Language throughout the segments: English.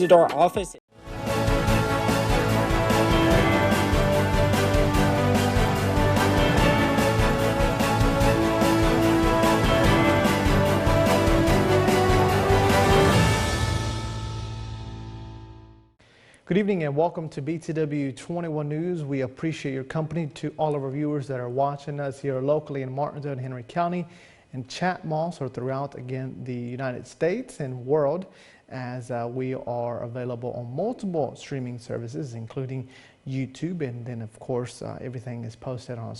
Visit our office. Good evening and welcome to BTW21 News. We appreciate your company. To all of our viewers that are watching us here locally in Martinsville and Henry County and Chatham or throughout again the United States and world, as we are available on multiple streaming services including YouTube, and then of course everything is posted on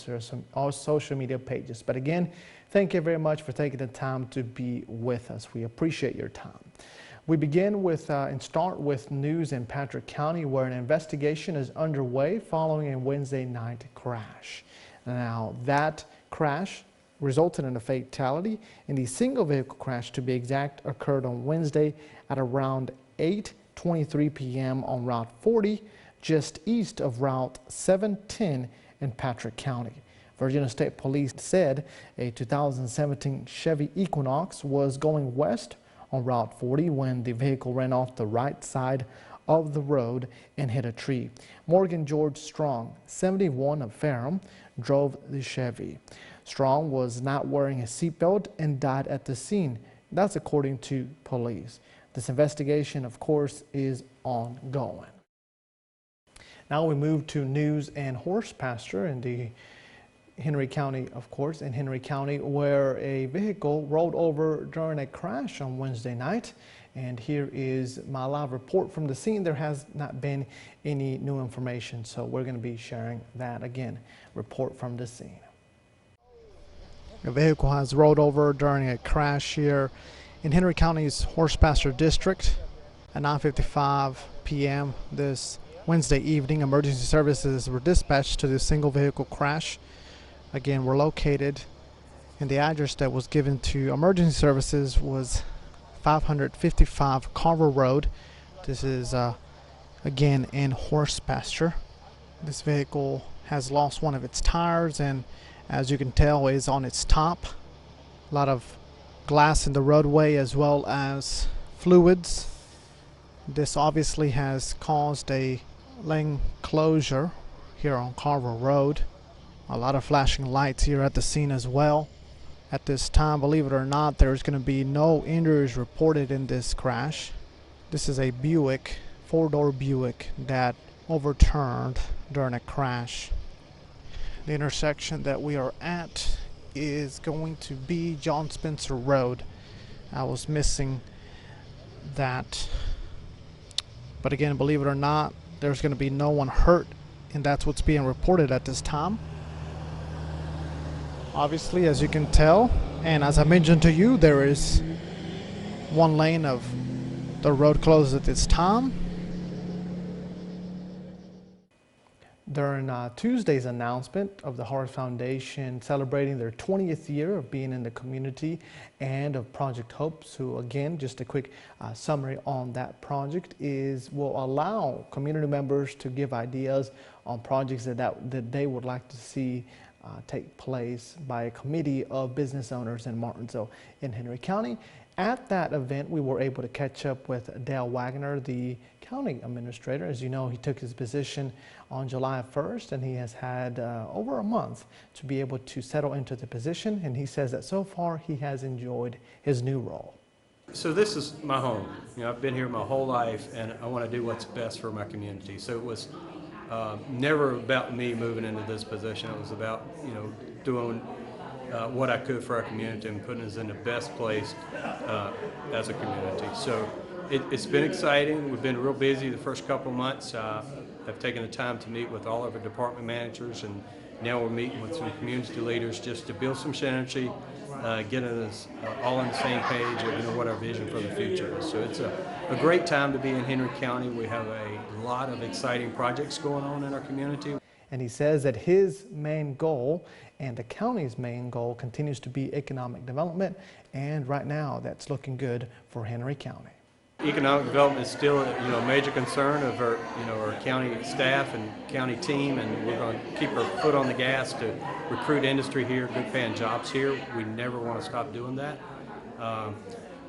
our social media pages. But again, thank you very much for taking the time to be with us. We appreciate your time. We begin with and start with news in Patrick County, where an investigation is underway following a Wednesday night crash. Now, that crash resulted in a fatality, and the single vehicle crash, to be exact, occurred on Wednesday at around 8:23 p.m. on Route 40, just east of Route 710 in Patrick County. Virginia State Police said a 2017 Chevy Equinox was going west on Route 40 when the vehicle ran off the right side of the road and hit a tree. Morgan George Strong, 71 of Ferrum, drove the Chevy. Strong was not wearing a seatbelt and died at the scene. That's according to police. This investigation, of course, is ongoing. Now we move to news and horse pasture in the Henry County, of course, in Henry County, where a vehicle rolled over during a crash on Wednesday night. And here is my live report from the scene. There has not been any new information, so we're going to be sharing that again. Report from the scene. A vehicle has rolled over during a crash here in Henry County's Horse Pasture District at 9:55 p.m. this Wednesday evening. Emergency services were dispatched to the single vehicle crash. Again, we're located, and the address that was given to emergency services was 555 Carver Road. This is again in horse pasture. This vehicle has lost one of its tires, and as you can tell is on its top. A lot of glass in the roadway as well as fluids. This obviously has caused a lane closure here on Carver Road. A lot of flashing lights here at the scene as well. At this time, believe it or not, there's going to be no injuries reported in this crash. This is a Buick, four-door Buick that overturned during a crash. The intersection that we are at is going to be John Spencer Road. I was missing that. But again, believe it or not, there's going to be no one hurt, and that's what's being reported at this time. Obviously, as you can tell, and as I mentioned to you, there is one lane of the road closed at this time. During Tuesday's announcement of the Heart Foundation celebrating their 20th year of being in the community and of Project Hope. So again, just a quick summary on that project will allow community members to give ideas on projects that they would like to see take place by a committee of business owners in Martinsville in Henry County. At that event, we were able to catch up with Dale Wagner, the county administrator. As you know, he took his position on July 1st, and he has had over a month to be able to settle into the position, and he says that so far he has enjoyed his new role. So this is my home. You know, I've been here my whole life, and I want to do what's best for my community. So it was never about me moving into this position. It was about, you know, doing what I could for our community and putting us in the best place as a community. So it's been exciting. We've been real busy the first couple of months. I've taken the time to meet with all of our department managers, and now we're meeting with some community leaders just to build some synergy, getting us all on the same page of, you know, what our vision for the future is. So it's a great time to be in Henry County. We have a lot of exciting projects going on in our community. And he says that his main goal and the county's main goal continues to be economic development, and right now that's looking good for Henry County. Economic development is still a major concern of our our county staff and county team, and we're going to keep our foot on the gas to recruit industry here, good paying jobs here. We never want to stop doing that.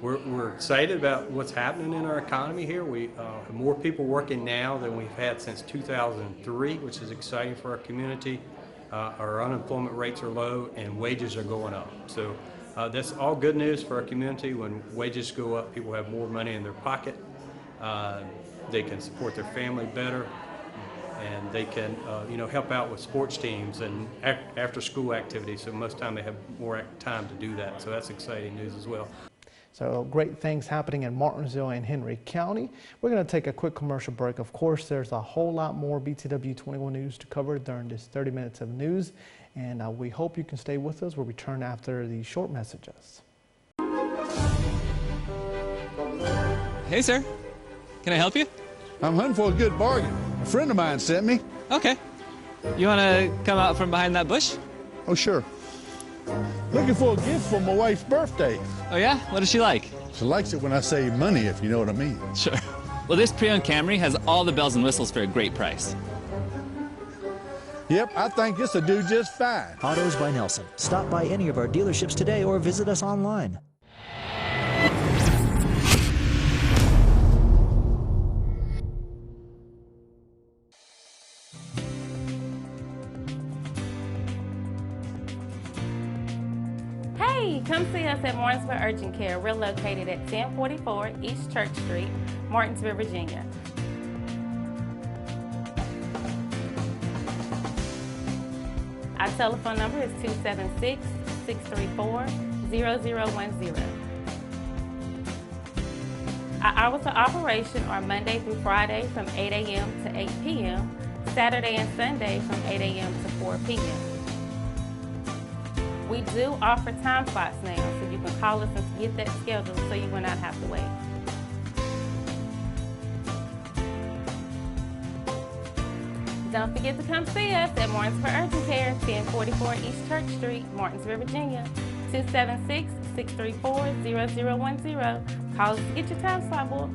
we're excited about what's happening in our economy here. We have more people working now than we've had since 2003, which is exciting for our community. Our unemployment rates are low and wages are going up. So that's all good news for our community. When wages go up, people have more money in their pocket. They can support their family better, and they can help out with sports teams and after school activities. So most time they have more time to do that. So that's exciting news as well. So great things happening in Martinsville and Henry County. We're going to take a quick commercial break. Of course, there's a whole lot more BTW21 news to cover during this 30 minutes of news, and we hope you can stay with us. We'll return after these short messages. Hey, sir. Can I help you? I'm hunting for a good bargain. A friend of mine sent me. Okay. You want to come out from behind that bush? Oh, sure. Looking for a gift for my wife's birthday. Oh, yeah? What does she like? She likes it when I save money, if you know what I mean. Sure. Well, this pre-owned Camry has all the bells and whistles for a great price. Yep, I think this will do just fine. Autos by Nelson. Stop by any of our dealerships today or visit us online. Hey, come see us at Martinsville Urgent Care. We're located at 1044 East Church Street, Martinsville, Virginia. Our telephone number is 276-634-0010. Our hours of operation are Monday through Friday from 8 a.m. to 8 p.m., Saturday and Sunday from 8 a.m. to 4 p.m. We do offer time slots now, so you can call us and get that scheduled so you will not have to wait. Don't forget to come see us at Martinsville Urgent Care, 1044 East Church Street, Martinsville, Virginia, 276-634-0010. Call us to get your time slot booked.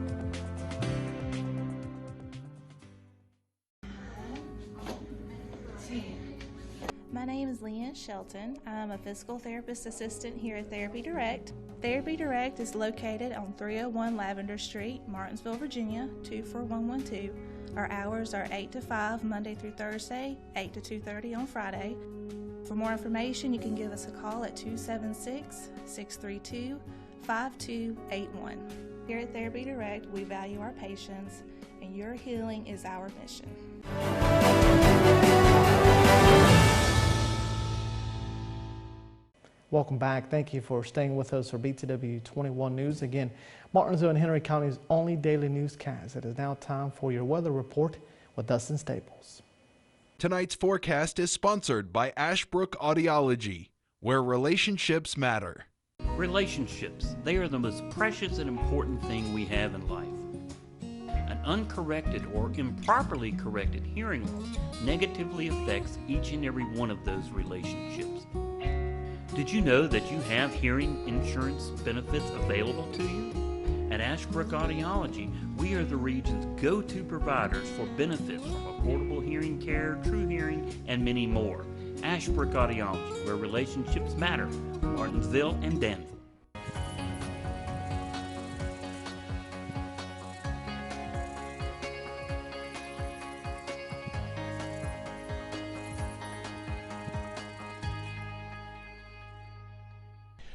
My name is Leanne Shelton. I'm a physical therapist assistant here at Therapy Direct. Therapy Direct is located on 301 Lavender Street, Martinsville, Virginia, 24112. Our hours are 8 to 5 Monday through Thursday, 8 to 2:30 on Friday. For more information, you can give us a call at 276-632-5281. Here at Therapy Direct, we value our patients, and your healing is our mission. Welcome back. Thank you for staying with us for BTW21 News. Again, Martinsville and Henry County's only daily newscast. It is now time for your weather report with Dustin Staples. Tonight's forecast is sponsored by Ashbrook Audiology, where relationships matter. Relationships, they are the most precious and important thing we have in life. An uncorrected or improperly corrected hearing loss negatively affects each and every one of those relationships. Did you know that you have hearing insurance benefits available to you? At Ashbrook Audiology, we are the region's go-to providers for benefits from affordable hearing care, true hearing, and many more. Ashbrook Audiology, where relationships matter, Martinsville and Danville.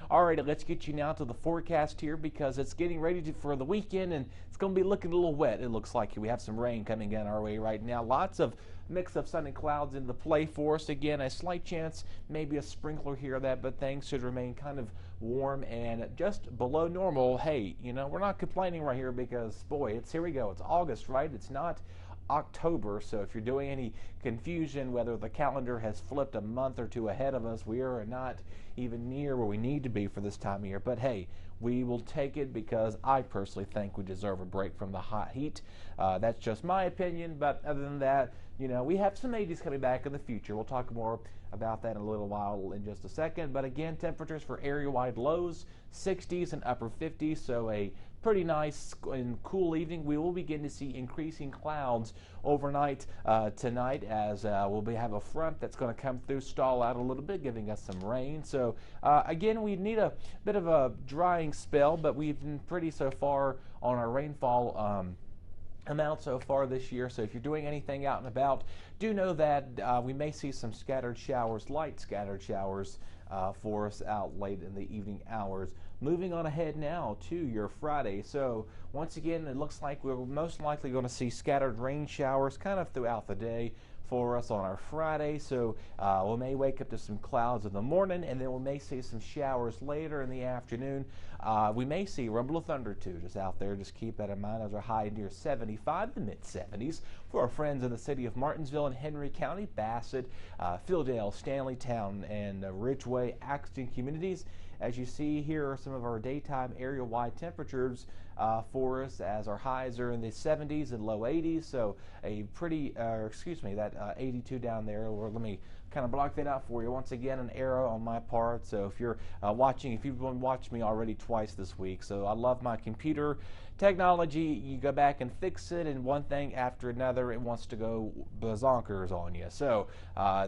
Alrighty, let's get you now to the forecast here because it's getting ready for the weekend and it's going to be looking a little wet. It looks like we have some rain coming down our way right now. Lots of mix of sun and clouds into play for us. Again, a slight chance, maybe a sprinkler here or that, but things should remain kind of warm and just below normal. Hey, you know, we're not complaining right here because, boy, here we go. It's August, right? It's not October, so if you're doing any confusion whether the calendar has flipped a month or two ahead of us, we are not even near where we need to be for this time of year. But hey, we will take it because I personally think we deserve a break from the hot heat. That's just my opinion, but other than that, you know, we have some 80s coming back in the future. We'll talk more about that in a little while in just a second. But again, temperatures for area-wide lows, 60s and upper 50s, so a pretty nice and cool evening. We will begin to see increasing clouds overnight tonight, as we'll have a front that's going to come through, stall out a little bit, giving us some rain. So again, we need a bit of a drying spell, but we've been pretty so far on our rainfall amount so far this year. So if you're doing anything out and about, do know that we may see some scattered showers, light scattered showers for us out late in the evening hours. Moving on ahead now to your Friday. So once again, it looks like we're most likely going to see scattered rain showers kind of throughout the day for us on our Friday. So we may wake up to some clouds in the morning, and then we may see some showers later in the afternoon. We may see a rumble of thunder too, just out there. Just keep that in mind, as our high near 75, the mid-70s for our friends in the city of Martinsville and Henry County, Bassett, Fieldale, Stanleytown, and Ridgeway, Axton communities. As you see, here are some of our daytime area-wide temperatures for us, as our highs are in the 70s and low 80s. So a pretty, that 82 down there. Or let me kind of block that out for you. Once again, an error on my part. So if you're watching, if you've watched me already twice this week, so I love my computer technology. You go back and fix it, and one thing after another, it wants to go bazonkers on you. So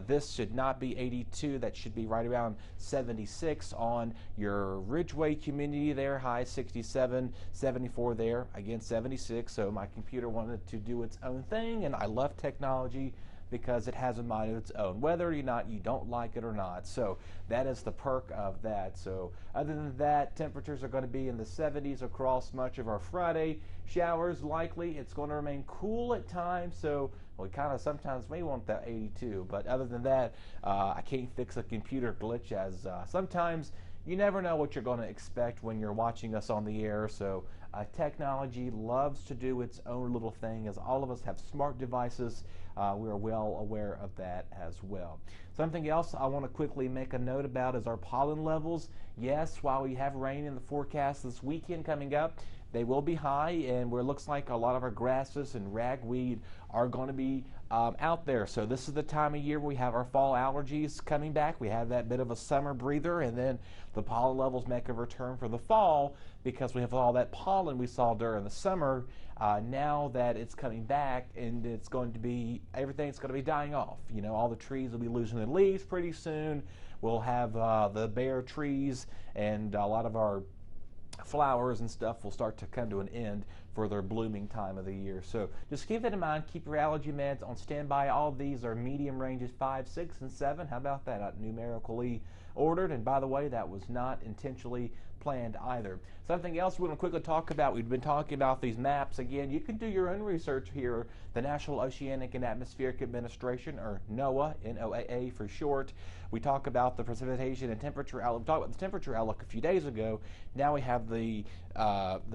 this should not be 82. That should be right around 76 on your Ridgeway community there. High 67, 74 there. Again, 76. So my computer wanted to do its own thing, and I love technology because it has a mind of its own, whether or not you don't like it or not. So that is the perk of that. So other than that, temperatures are going to be in the 70s across much of our Friday. Showers likely. It's going to remain cool at times, so we kind of sometimes may want that 82. But other than that, I can't fix a computer glitch, as sometimes you never know what you're going to expect when you're watching us on the air. So technology loves to do its own little thing, as all of us have smart devices. We are well aware of that as well. Something else I want to quickly make a note about is our pollen levels. Yes, while we have rain in the forecast this weekend coming up, they will be high, and where it looks like a lot of our grasses and ragweed are going to be out there. So this is the time of year we have our fall allergies coming back. We have that bit of a summer breather, and then the pollen levels make a return for the fall, because we have all that pollen we saw during the summer. Now that it's coming back, and it's going to be, everything's going to be dying off. You know, all the trees will be losing their leaves pretty soon. We'll have the bare trees, and a lot of our flowers and stuff will start to come to an end for their blooming time of the year. So just keep that in mind. Keep your allergy meds on standby. All of these are medium ranges 5, 6, and 7. How about that? Numerically ordered. And by the way, that was not intentionally planned either. Something else we want to quickly talk about, we've been talking about these maps. Again, you can do your own research here. The National Oceanic and Atmospheric Administration, or NOAA, NOAA for short. We talk about the precipitation and temperature outlook. We talked about the temperature outlook a few days ago. Now we have the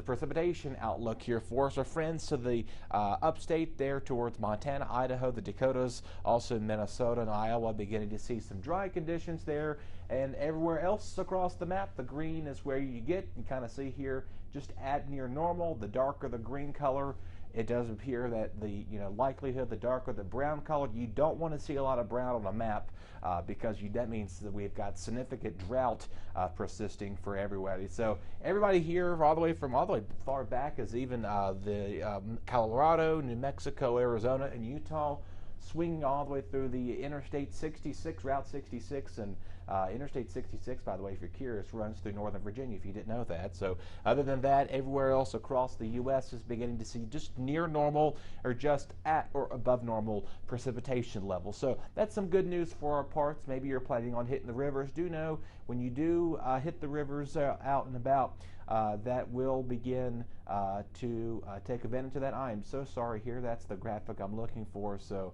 precipitation outlook here for us. Our friends to the upstate there towards Montana, Idaho, the Dakotas, also Minnesota and Iowa, beginning to see some dry conditions there. And everywhere else across the map, the green is where you kind of see here, just at near normal. The darker the green color, it does appear that the likelihood, the darker the brown color, you don't want to see a lot of brown on a map because that means that we've got significant drought persisting for everybody. So everybody here, all the way far back as even the Colorado, New Mexico, Arizona, and Utah, swinging all the way through the Interstate 66, Route 66, and Interstate 66, by the way, if you're curious, runs through Northern Virginia, if you didn't know that. So other than that, everywhere else across the U.S. is beginning to see just near normal or just at or above normal precipitation levels. So that's some good news for our parts. Maybe you're planning on hitting the rivers. Do know when you do hit the rivers out and about, that will begin to take advantage of that. I am so sorry here. That's the graphic I'm looking for. So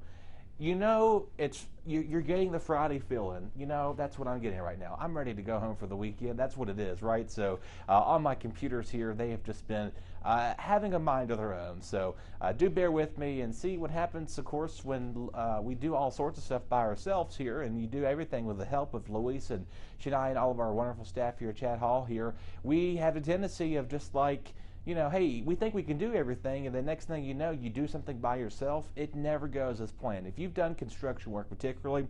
you're getting the Friday feeling. That's what I'm getting right now. I'm ready to go home for the weekend. That's what it is, right? So on my computers here, they have just been having a mind of their own. So do bear with me and see what happens, of course, when we do all sorts of stuff by ourselves here, and you do everything with the help of Luis and Shania and all of our wonderful staff here at Chat Hall here. We have a tendency of just like, hey, we think we can do everything, and the next thing you know, you do something by yourself. It never goes as planned. If you've done construction work particularly,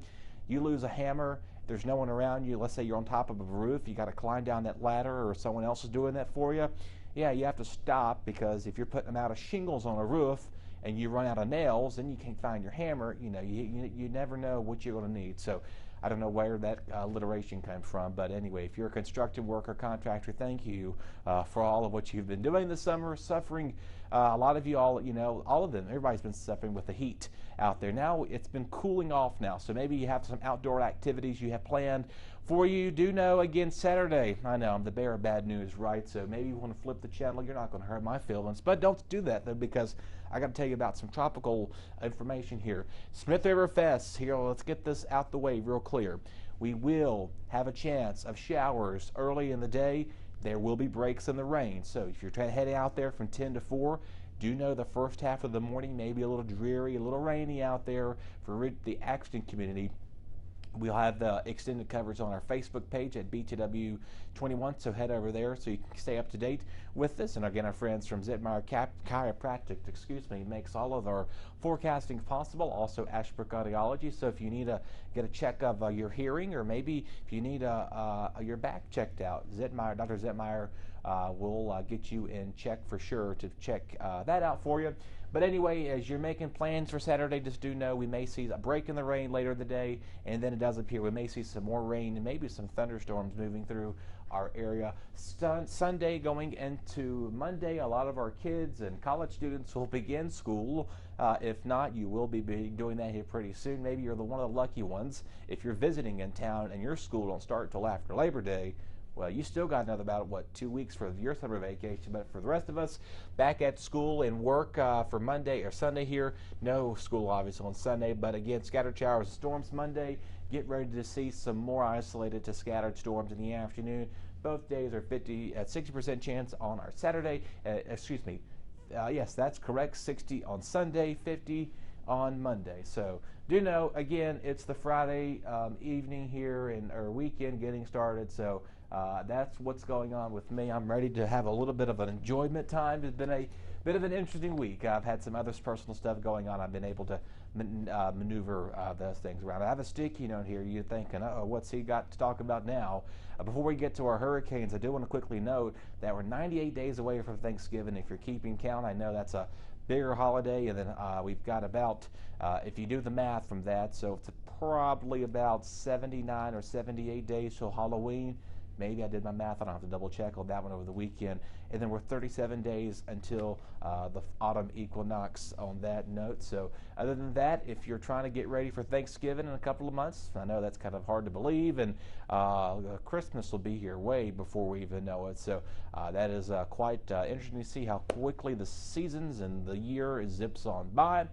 you lose a hammer, there's no one around you, let's say you're on top of a roof, you got to climb down that ladder or someone else is doing that for you. yeah, you have to stop, because if you're putting out of shingles on a roof and you run out of nails, then you can't find your hammer. You know, you never know what you're going to need. So I don't know where that alliteration came from, but anyway, if you're a construction worker, contractor, thank you for all of what you've been doing this summer, suffering. A lot of you, all of them, everybody's been suffering with the heat out there. Now it's been cooling off now, so maybe you have some outdoor activities you have planned for you. Do know, again, Saturday, I know I'm the bearer of bad news, right? So maybe you want to flip the channel. You're not going to hurt my feelings, but don't do that, though, because I got to tell you about some tropical information here. Smith River Fest, here, let's get this out the way real clear. We will have a chance of showers early in the day. There will be breaks in the rain, so if you're heading out there from 10 to 4, do know the first half of the morning may be a little dreary, a little rainy out there for the Axton community. We'll have the extended coverage on our Facebook page at BTW21, so head over there so you can stay up to date with this. And again, our friends from Zitmeyer Chiropractic, makes all of our forecasting possible. Also, Ashbrook Audiology. So if you need to get a check of your hearing, or maybe if you need your back checked out, Dr. Zitmeyer will get you in check for sure to check that out for you. But anyway, as you're making plans for Saturday, just do know we may see a break in the rain later in the day, and then it does appear we may see some more rain and maybe some thunderstorms moving through our area. Sunday going into Monday, a lot of our kids and college students will begin school. If not, you will be doing that here pretty soon. Maybe you're one of the lucky ones. If you're visiting in town and your school don't start till after Labor Day, well, you still got another about, 2 weeks for your summer vacation. But for the rest of us, back at school and work for Monday or Sunday here. No school, obviously, on Sunday. But again, scattered showers and storms Monday. Get ready to see some more isolated to scattered storms in the afternoon. Both days are 60% chance on our Saturday. Yes, that's correct. 60 on Sunday, 50 on Monday. So do know, again, it's the Friday evening here or weekend getting started. So that's what's going on with me. I'm ready to have a little bit of an enjoyment time. It's been a bit of an interesting week. I've had some other personal stuff going on. I've been able to maneuver those things around. I have a sticky note here. You're thinking, uh-oh, what's he got to talk about now? Before we get to our hurricanes, I do want to quickly note that we're 98 days away from Thanksgiving. If you're keeping count, I know that's a bigger holiday, and then we've got about, if you do the math from that, so it's probably about 79 or 78 days till Halloween. Maybe I did my math. I don't have to double check on that one over the weekend. And then we're 37 days until the autumn equinox on that note. So other than that, if you're trying to get ready for Thanksgiving in a couple of months, I know that's kind of hard to believe, and Christmas will be here way before we even know it. So that is quite interesting to see how quickly the seasons and the year zips on by.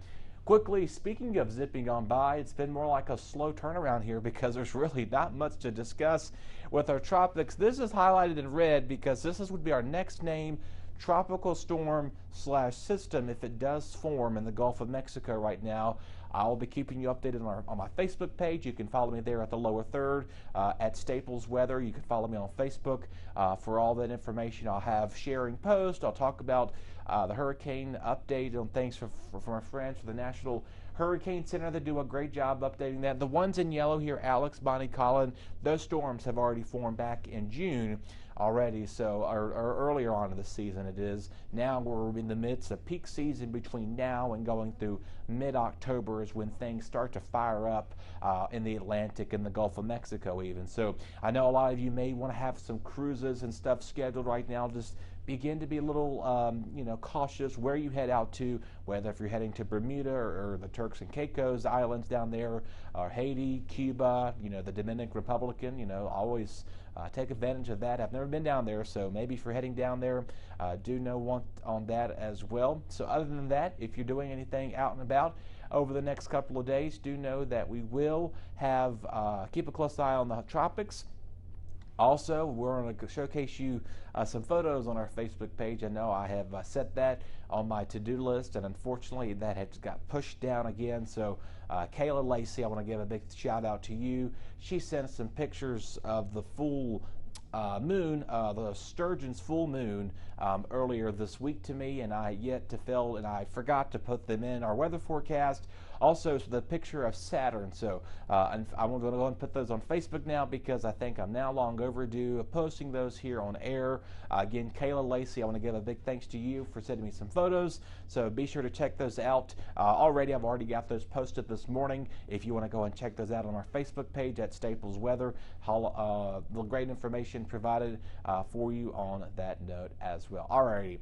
Quickly, speaking of zipping on by, it's been more like a slow turnaround here because there's really not much to discuss with our tropics. This is highlighted in red because this would be our next name, tropical storm / system, if it does form in the Gulf of Mexico right now. I'll be keeping you updated on my Facebook page. You can follow me there at the lower third at Staples Weather. You can follow me on Facebook for all that information. I'll have sharing posts. I'll talk about the hurricane update on things from our friends for the National Hurricane Center. They do a great job updating that. The ones in yellow here, Alex, Bonnie, Colin, those storms have already formed back in June already, so or earlier on in the season it is. Now we're in the midst of peak season between now and going through mid-October is when things start to fire up in the Atlantic and the Gulf of Mexico even. So I know a lot of you may want to have some cruises and stuff scheduled right now. Just begin to be a little cautious where you head out to, whether if you're heading to Bermuda or the Turks and Caicos Islands down there, or Haiti, Cuba, the Dominican Republic, always take advantage of that. I've never been down there, so maybe if you're heading down there, do know on that as well. So other than that, if you're doing anything out and about over the next couple of days, do know that we will have keep a close eye on the tropics. Also, we're going to showcase you some photos on our Facebook page. I know I have set that on my to-do list, and unfortunately that has got pushed down again. So Kayla Lacey, I want to give a big shout out to you. She sent some pictures of the full moon, the Sturgeon's full moon earlier this week to me, and I forgot to put them in our weather forecast. Also, the picture of Saturn. So and I'm going to go and put those on Facebook now because I think I'm now long overdue of posting those here on air. Again, Kayla Lacey, I want to give a big thanks to you for sending me some photos. So be sure to check those out. I've already got those posted this morning. If you want to go and check those out on our Facebook page at Staples Weather, the great information provided for you on that note as well. Alrighty,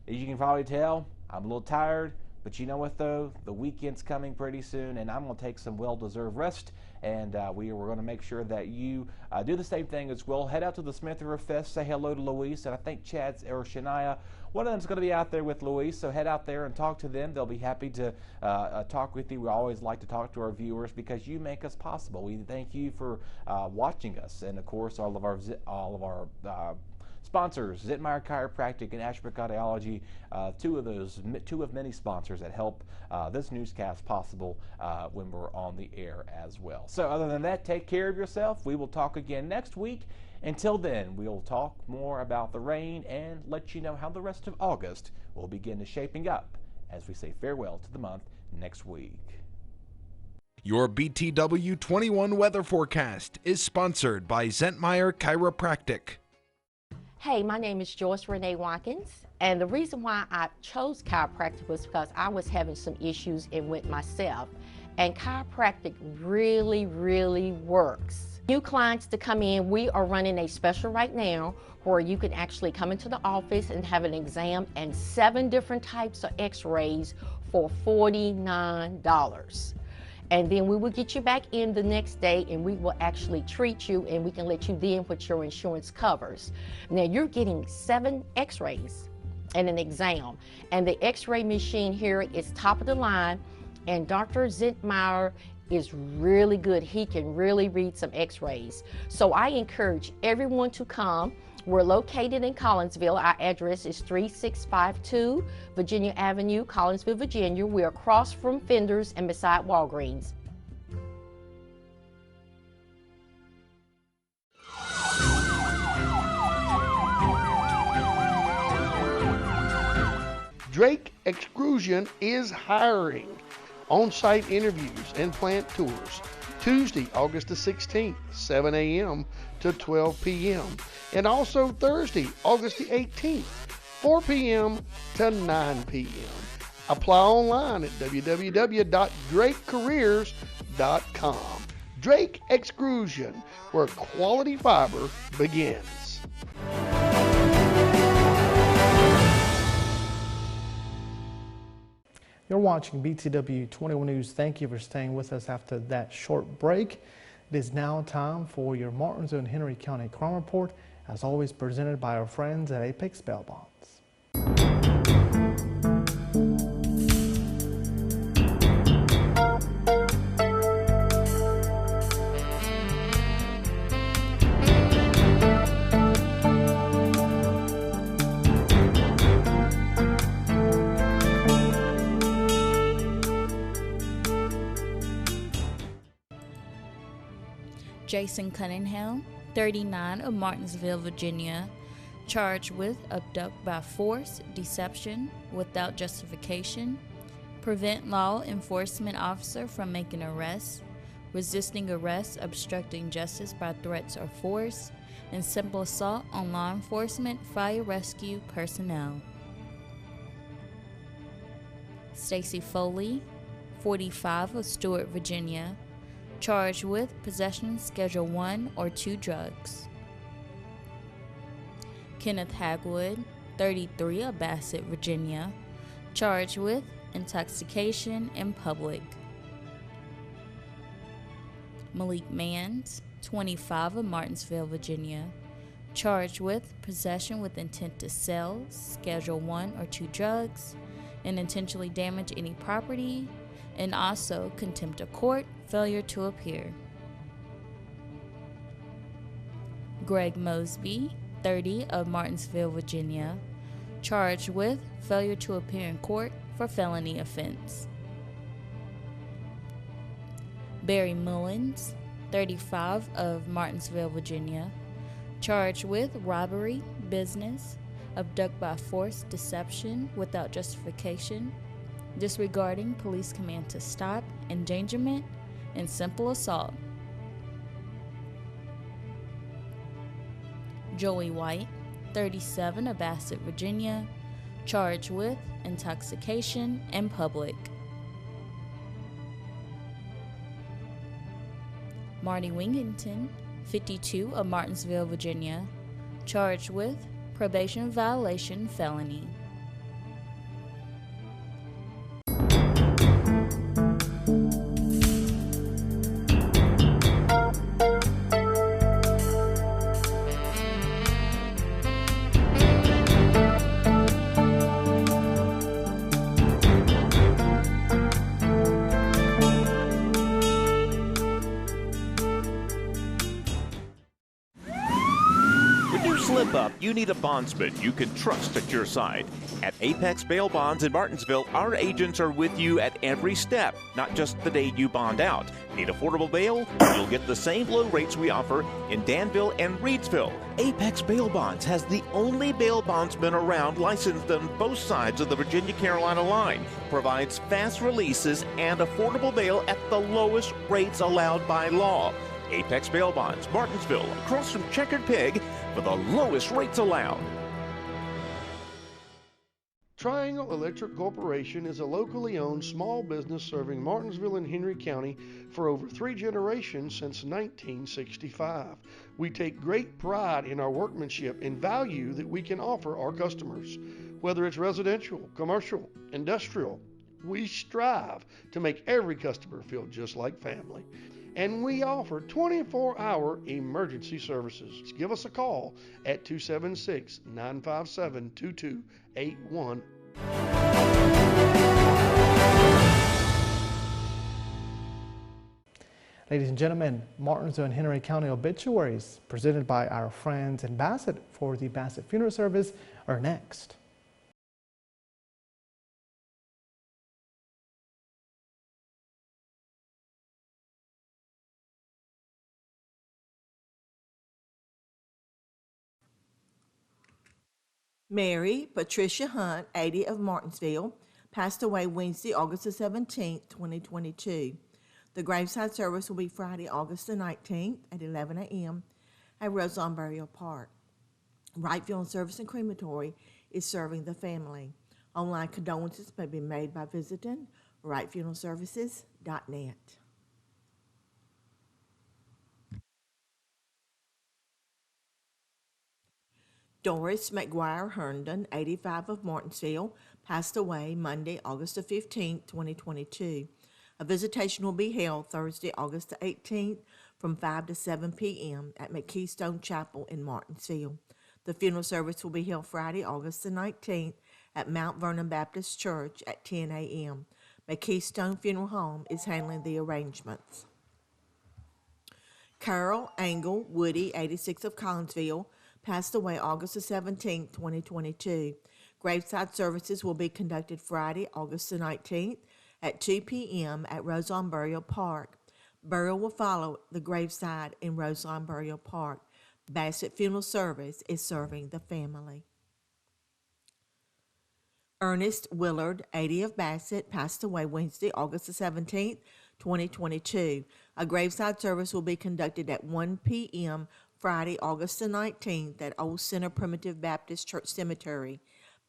as you can probably tell, I'm a little tired. But you know what, though? The weekend's coming pretty soon, and I'm going to take some well-deserved rest, and we're going to make sure that you do the same thing as well. Head out to the Smith River Fest, say hello to Luis, and I think Chad or Shania, one of them's going to be out there with Luis, so head out there and talk to them. They'll be happy to talk with you. We always like to talk to our viewers because you make us possible. We thank you for watching us, and, of course, all of our sponsors, Zittmeyer Chiropractic and Ashbrook Audiology, two of many sponsors that help this newscast possible when we're on the air as well. So other than that, take care of yourself. We will talk again next week. Until then, we'll talk more about the rain and let you know how the rest of August will begin to shaping up as we say farewell to the month next week. Your BTW21 weather forecast is sponsored by Zittmeyer Chiropractic. Hey, my name is Joyce Renee Watkins, and the reason why I chose chiropractic was because I was having some issues and with myself, and chiropractic really, really works. New clients to come in, we are running a special right now where you can actually come into the office and have an exam and 7 different types of x-rays for $49. And then we will get you back in the next day and we will actually treat you and we can let you then what your insurance covers. Now you're getting 7 x-rays and an exam. And the x-ray machine here is top of the line, and Dr. Zittmeyer is really good. He can really read some x-rays. So I encourage everyone to come. We're located in Collinsville. Our address is 3652 Virginia Avenue, Collinsville, Virginia. We're across from Fenders and beside Walgreens. Drake Exclusion is hiring. On-site interviews and plant tours. Tuesday, August the 16th, 7 a.m. to 12 p.m. And also Thursday, August the 18th, 4 p.m. to 9 p.m. Apply online at www.drakecareers.com. Drake Exclusion, where quality fiber begins. You're watching BTW21 News. Thank you for staying with us after that short break. It is now time for your Martinsville and Henry County Crime Report, as always presented by our friends at Apex Bail Bonds. Jason Cunningham, 39, of Martinsville, Virginia, charged with abduct by force, deception, without justification, prevent law enforcement officer from making arrests, resisting arrest, obstructing justice by threats or force, and simple assault on law enforcement, fire rescue personnel. Stacy Foley, 45, of Stewart, Virginia, charged with possession Schedule 1 or 2 drugs. Kenneth Hagwood, 33, of Bassett, Virginia, charged with intoxication in public. Malik Mans, 25, of Martinsville, Virginia, charged with possession with intent to sell Schedule 1 or 2 drugs and intentionally damage any property, and also contempt of court, failure to appear. Greg Mosby, 30, of Martinsville, Virginia, charged with failure to appear in court for felony offense. Barry Mullins, 35, of Martinsville, Virginia, charged with robbery, business, abduct by force, deception without justification, disregarding police command to stop, endangerment, and simple assault. Joey White, 37, of Bassett, Virginia, charged with intoxication in public. Marty Wingington, 52, of Martinsville, Virginia, charged with probation violation felony. Up, you need a bondsman you can trust at your side. At Apex Bail Bonds in Martinsville, our agents are with you at every step, not just the day you bond out. Need affordable bail? You'll get the same low rates we offer in Danville and Reedsville. Apex Bail Bonds has the only bail bondsman around licensed on both sides of the Virginia-Carolina line. Provides fast releases and affordable bail at the lowest rates allowed by law. Apex Bail Bonds, Martinsville, across from Checkered Pig, for the lowest rates allowed. Triangle Electric Corporation is a locally owned small business serving Martinsville and Henry County for over 3 generations since 1965. We take great pride in our workmanship and value that we can offer our customers. Whether it's residential, commercial, industrial, we strive to make every customer feel just like family. And we offer 24-hour emergency services. Give us a call at 276-957-2281. Ladies and gentlemen, Martinsville and Henry County obituaries presented by our friends in Bassett for the Bassett Funeral Service are next. Mary Patricia Hunt, 80, of Martinsville, passed away Wednesday, August the 17th, 2022. The graveside service will be Friday, August the 19th at 11 a.m. at Roseland Burial Park. Wright Funeral Service and Crematory is serving the family. Online condolences may be made by visiting wrightfuneralservices.net. Doris McGuire Herndon, 85, of Martinsville, passed away Monday, August the 15th, 2022. A visitation will be held Thursday, August the 18th from 5 to 7 p.m. at McKeystone Chapel in Martinsville. The funeral service will be held Friday, August the 19th at Mount Vernon Baptist Church at 10 a.m. McKeystone Funeral Home is handling the arrangements. Carol Angle Woody, 86, of Collinsville, passed away August the 17th, 2022. Graveside services will be conducted Friday, August the 19th at 2 p.m. at Roseland Burial Park. Burial will follow the graveside in Roseland Burial Park. Bassett Funeral Service is serving the family. Ernest Willard, 80, of Bassett, passed away Wednesday, August the 17th, 2022. A graveside service will be conducted at 1 p.m. Friday, August the 19th at Old Center Primitive Baptist Church Cemetery.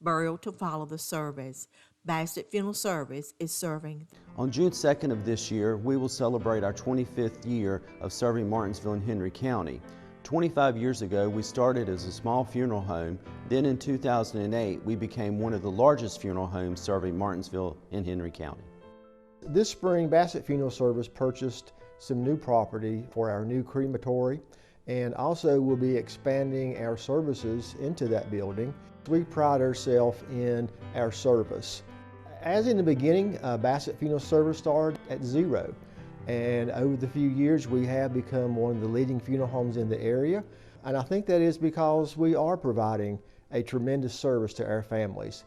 Burial to follow the service. Bassett Funeral Service is serving. On June 2nd of this year, we will celebrate our 25th year of serving Martinsville and Henry County. 25 years ago, we started as a small funeral home. Then in 2008, we became one of the largest funeral homes serving Martinsville and Henry County. This spring, Bassett Funeral Service purchased some new property for our new crematory, and also we'll be expanding our services into that building. We pride ourselves in our service. As in the beginning, Bassett Funeral Service started at zero, and over the few years we have become one of the leading funeral homes in the area, and I think that is because we are providing a tremendous service to our families.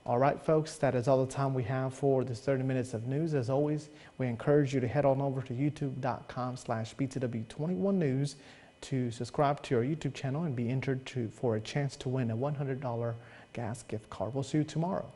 All right, folks, that is all the time we have for this 30 minutes of news. As always, we encourage you to head on over to youtube.com/BTW21 News. to subscribe to our YouTube channel and be entered for a chance to win a $100 gas gift card. We'll see you tomorrow.